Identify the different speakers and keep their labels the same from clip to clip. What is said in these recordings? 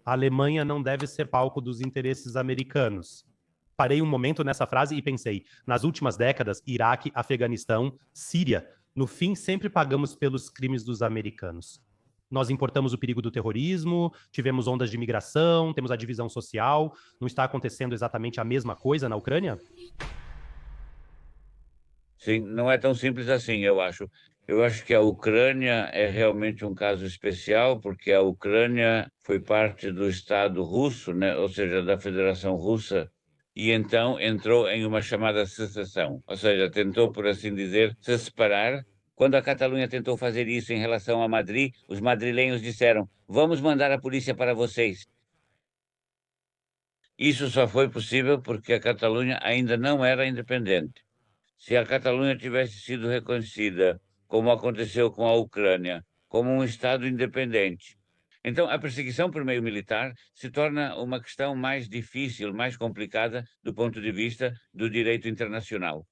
Speaker 1: A Alemanha não deve ser palco dos interesses americanos. Parei um momento nessa frase e pensei, nas últimas décadas, Iraque, Afeganistão, Síria, no fim sempre pagamos pelos crimes dos americanos. Nós importamos o perigo do terrorismo, tivemos ondas de imigração, temos a divisão social. Não está acontecendo exatamente a mesma coisa na Ucrânia?
Speaker 2: Sim, não é tão simples assim, eu acho. Eu acho que a Ucrânia é realmente um caso especial, porque a Ucrânia foi parte do Estado russo, né, ou seja, da Federação Russa, e então entrou em uma chamada secessão, ou seja, tentou, por assim dizer, se separar. Quando a Catalunha tentou fazer isso em relação a Madrid, os madrilenhos disseram: vamos mandar a polícia para vocês. Isso só foi possível porque a Catalunha ainda não era independente. Se a Catalunha tivesse sido reconhecida, como aconteceu com a Ucrânia, como um Estado independente, então a perseguição por meio militar se torna uma questão mais difícil, mais complicada do ponto de vista do direito internacional.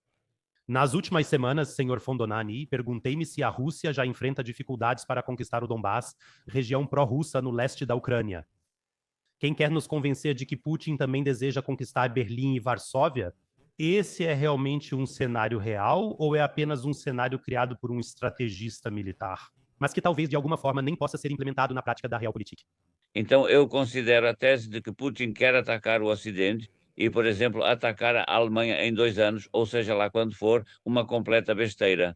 Speaker 1: Nas últimas semanas, senhor Fondonani, perguntei-me se a Rússia já enfrenta dificuldades para conquistar o Donbass, região pró-russa no leste da Ucrânia. Quem quer nos convencer de que Putin também deseja conquistar Berlim e Varsóvia? Esse é realmente um cenário real ou é apenas um cenário criado por um estrategista militar? Mas que talvez de alguma forma nem possa ser implementado na prática da realpolitik.
Speaker 2: Então eu considero a tese de que Putin quer atacar o Ocidente e, por exemplo, atacar a Alemanha em 2 anos, ou seja lá quando for, uma completa besteira.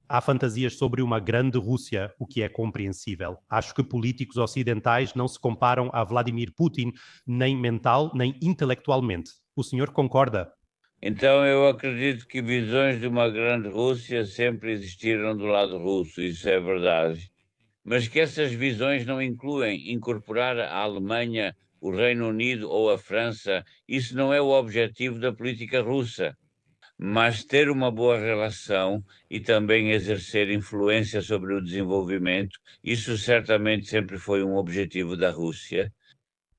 Speaker 1: Há fantasias sobre uma grande Rússia, o que é compreensível. Acho que políticos ocidentais não se comparam a Vladimir Putin, nem mental, nem intelectualmente. O senhor concorda?
Speaker 2: Então eu acredito que visões de uma grande Rússia sempre existiram do lado russo, isso é verdade. Mas que essas visões não incluem incorporar a Alemanha, o Reino Unido ou a França, isso não é o objetivo da política russa. Mas ter uma boa relação e também exercer influência sobre o desenvolvimento, isso certamente sempre foi um objetivo da Rússia.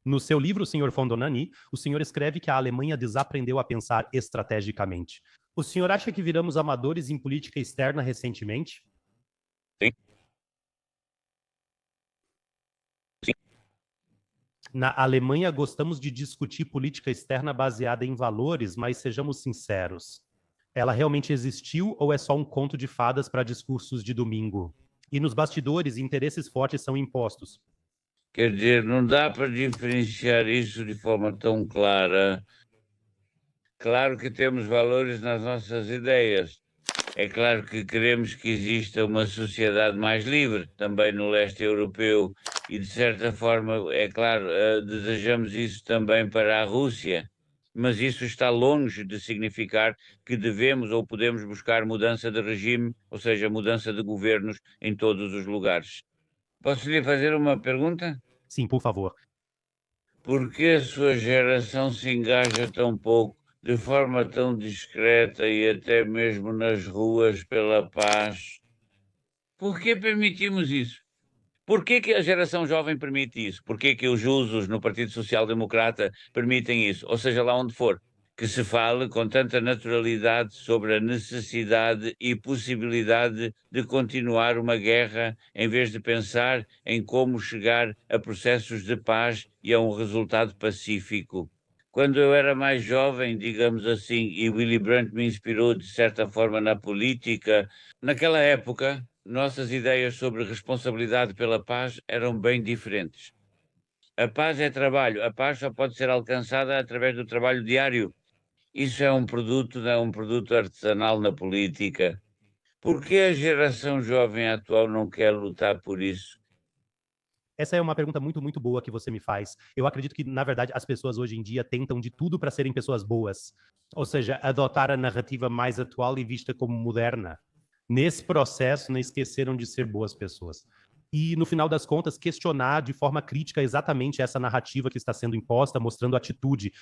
Speaker 1: No seu livro, senhor Fondonani, o senhor escreve que a Alemanha desaprendeu a pensar estrategicamente. O senhor acha que viramos amadores em política externa recentemente?
Speaker 2: Sim, sim.
Speaker 1: Na Alemanha, gostamos de discutir política externa baseada em valores, mas sejamos sinceros. Ela realmente existiu ou é só um conto de fadas para discursos de domingo? E nos bastidores, interesses fortes são impostos.
Speaker 2: Quer dizer, não dá para diferenciar isso de forma tão clara. Claro que temos valores nas nossas ideias. É claro que queremos que exista uma sociedade mais livre, também no leste europeu, e de certa forma, é claro, desejamos isso também para a Rússia, mas isso está longe de significar que devemos ou podemos buscar mudança de regime, ou seja, mudança de governos em todos os lugares. Posso lhe fazer uma pergunta?
Speaker 1: Sim, por favor.
Speaker 2: Por que a sua geração se engaja tão pouco, de forma tão discreta e até mesmo nas ruas pela paz? Por que permitimos isso? Por que que a geração jovem permite isso? Por que que os usos no Partido Social Democrata permitem isso? Ou seja, lá onde for, que se fale com tanta naturalidade sobre a necessidade e possibilidade de continuar uma guerra, em vez de pensar em como chegar a processos de paz e a um resultado pacífico. Quando eu era mais jovem, digamos assim, e Willy Brandt me inspirou de certa forma na política, naquela época, nossas ideias sobre responsabilidade pela paz eram bem diferentes. A paz é trabalho, a paz só pode ser alcançada através do trabalho diário. Isso é um produto artesanal na política. Por que a geração jovem atual não quer lutar por isso?
Speaker 1: Essa é uma pergunta muito, muito boa que você me faz. Eu acredito que, na verdade, as pessoas hoje em dia tentam de tudo para serem pessoas boas. Ou seja, adotar a narrativa mais atual e vista como moderna. Nesse processo, não esqueceram de ser boas pessoas. E, no final das contas, questionar de forma crítica exatamente essa narrativa que está sendo imposta, mostrando atitude.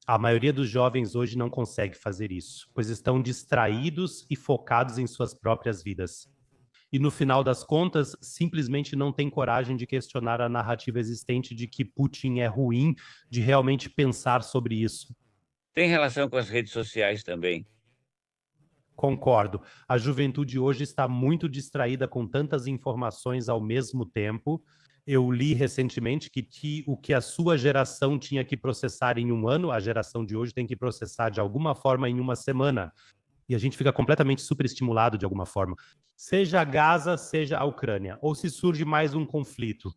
Speaker 1: A maioria dos jovens hoje não consegue fazer isso, pois estão distraídos e focados em suas próprias vidas. E no final das contas, simplesmente não tem coragem de questionar a narrativa existente de que Putin é ruim, de realmente pensar sobre isso.
Speaker 2: Tem relação com as redes sociais também.
Speaker 1: Concordo. A juventude hoje está muito distraída com tantas informações ao mesmo tempo. Eu li recentemente que o que a sua geração tinha que processar em um ano, a geração de hoje tem que processar de alguma forma em uma semana. E a gente fica completamente superestimulado de alguma forma. Seja a Gaza, seja a Ucrânia. Ou se surge mais um conflito,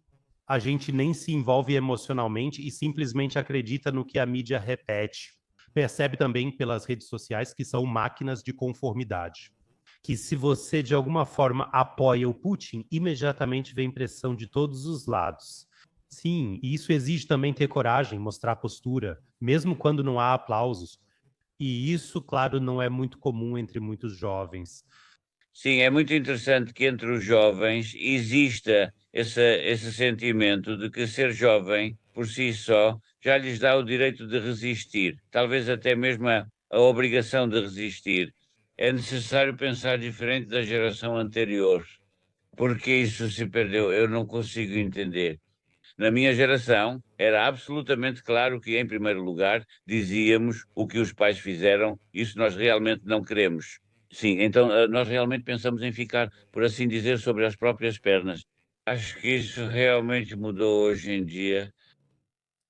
Speaker 1: a gente nem se envolve emocionalmente e simplesmente acredita no que a mídia repete. Percebe também pelas redes sociais que são máquinas de conformidade. Que se você de alguma forma apoia o Putin, imediatamente vem pressão de todos os lados. Sim, e isso exige também ter coragem, mostrar postura, mesmo quando não há aplausos. E isso, claro, não é muito comum entre muitos jovens.
Speaker 2: Sim, é muito interessante que entre os jovens exista esse sentimento de que ser jovem, por si só, já lhes dá o direito de resistir, talvez até mesmo a obrigação de resistir. É necessário pensar diferente da geração anterior. Porque isso se perdeu? Eu não consigo entender. Na minha geração, era absolutamente claro que, em primeiro lugar, dizíamos o que os pais fizeram, isso nós realmente não queremos. Sim, então nós realmente pensamos em ficar, por assim dizer, sobre as próprias pernas. Acho que isso realmente mudou hoje em dia.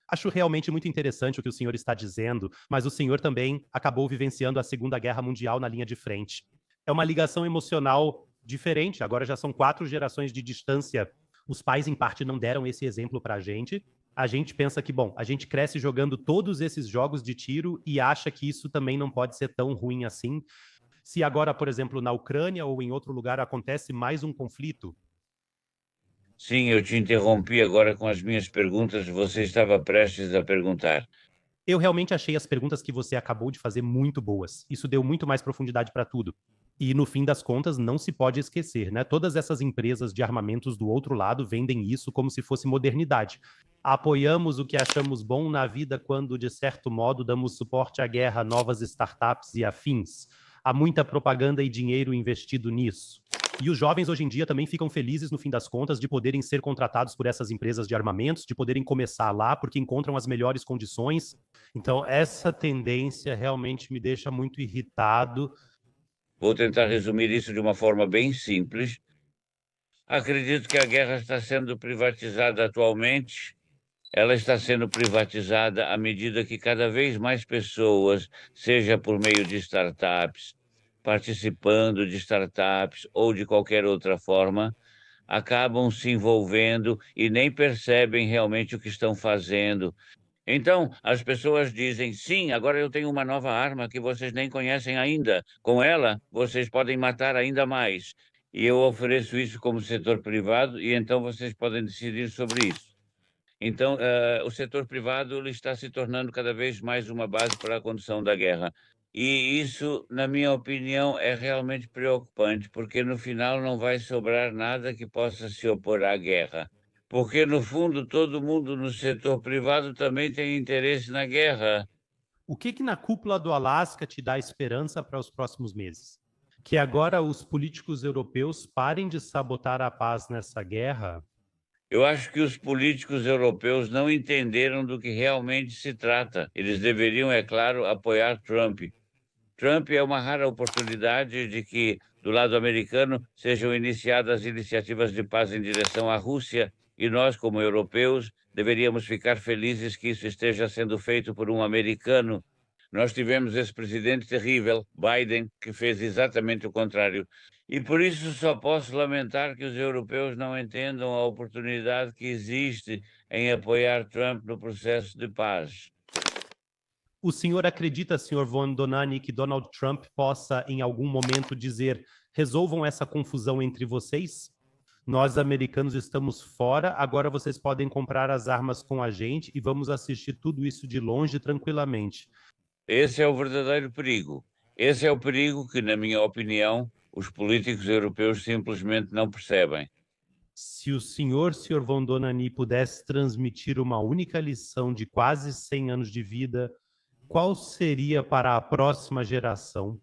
Speaker 1: Acho realmente muito interessante o que o senhor está dizendo, mas o senhor também acabou vivenciando a Segunda Guerra Mundial na linha de frente. É uma ligação emocional diferente, agora já são 4 gerações de distância. Os pais, em parte, não deram esse exemplo para a gente. A gente pensa que, bom, a gente cresce jogando todos esses jogos de tiro e acha que isso também não pode ser tão ruim assim. Se agora, por exemplo, na Ucrânia ou em outro lugar acontece mais um conflito,
Speaker 2: Sim, eu te interrompi agora com as minhas perguntas, você estava prestes a perguntar.
Speaker 1: eu realmente achei as perguntas que você acabou de fazer muito boas. Isso deu muito mais profundidade para tudo. E no fim das contas, não se pode esquecer, né? Todas essas empresas de armamentos do outro lado vendem isso como se fosse modernidade. Apoiamos o que achamos bom na vida quando, de certo modo, damos suporte à guerra a novas startups e afins. Há muita propaganda e dinheiro investido nisso. E os jovens hoje em dia também ficam felizes, no fim das contas, de poderem ser contratados por essas empresas de armamentos, de poderem começar lá, porque encontram as melhores condições. Então, essa tendência realmente me deixa muito irritado.
Speaker 2: Vou tentar resumir isso de uma forma bem simples. Acredito que a guerra está sendo privatizada atualmente. Ela está sendo privatizada à medida que cada vez mais pessoas, seja por meio de startups, participando de startups ou de qualquer outra forma, acabam se envolvendo e nem percebem realmente o que estão fazendo. Então, as pessoas dizem: sim, agora eu tenho uma nova arma que vocês nem conhecem ainda. Com ela, vocês podem matar ainda mais. E eu ofereço isso como setor privado, e então vocês podem decidir sobre isso. Então, o setor privado ele está se tornando cada vez mais uma base para a condução da guerra. E isso, na minha opinião, é realmente preocupante, porque no final não vai sobrar nada que possa se opor à guerra. Porque, no fundo, todo mundo no setor privado também tem interesse na guerra.
Speaker 1: O que que na cúpula do Alasca te dá esperança para os próximos meses? Que agora os políticos europeus parem de sabotar a paz nessa guerra?
Speaker 2: Eu acho que os políticos europeus não entenderam do que realmente se trata. Eles deveriam, é claro, apoiar Trump. Trump é uma rara oportunidade de que, do lado americano, sejam iniciadas iniciativas de paz em direção à Rússia, e nós, como europeus, deveríamos ficar felizes que isso esteja sendo feito por um americano. Nós tivemos esse presidente terrível, Biden, que fez exatamente o contrário. E por isso só posso lamentar que os europeus não entendam a oportunidade que existe em apoiar Trump no processo de paz.
Speaker 1: O senhor acredita, senhor Von Donani, que Donald Trump possa, em algum momento, dizer: resolvam essa confusão entre vocês? Nós, americanos, estamos fora, agora vocês podem comprar as armas com a gente e vamos assistir tudo isso de longe tranquilamente.
Speaker 2: Esse é o verdadeiro perigo. Esse é o perigo que, na minha opinião, os políticos europeus simplesmente não percebem.
Speaker 1: Se o senhor Von Donani, pudesse transmitir uma única lição de quase 100 anos de vida, qual seria para a próxima geração?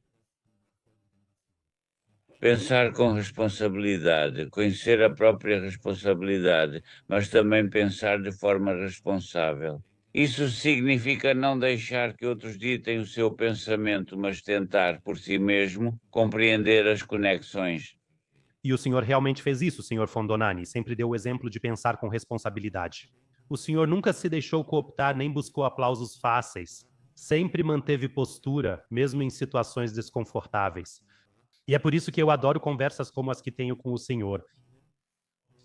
Speaker 2: Pensar com responsabilidade, conhecer a própria responsabilidade, mas também pensar de forma responsável. Isso significa não deixar que outros ditem o seu pensamento, mas tentar, por si mesmo, compreender as conexões.
Speaker 1: E o senhor realmente fez isso, senhor Fondonani, sempre deu o exemplo de pensar com responsabilidade. O senhor nunca se deixou cooptar nem buscou aplausos fáceis. Sempre manteve postura, mesmo em situações desconfortáveis. E é por isso que eu adoro conversas como as que tenho com o senhor.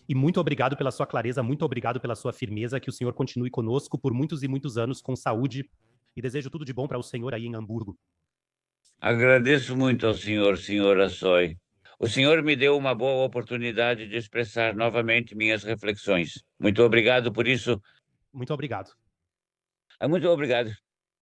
Speaker 1: E muito obrigado pela sua clareza, muito obrigado pela sua firmeza, que o senhor continue conosco por muitos e muitos anos com saúde. E desejo tudo de bom para o senhor aí em Hamburgo.
Speaker 2: Agradeço muito ao senhor, senhor Assoy. O senhor me deu uma boa oportunidade de expressar novamente minhas reflexões. Muito obrigado por isso.
Speaker 1: Muito obrigado.
Speaker 2: Muito obrigado.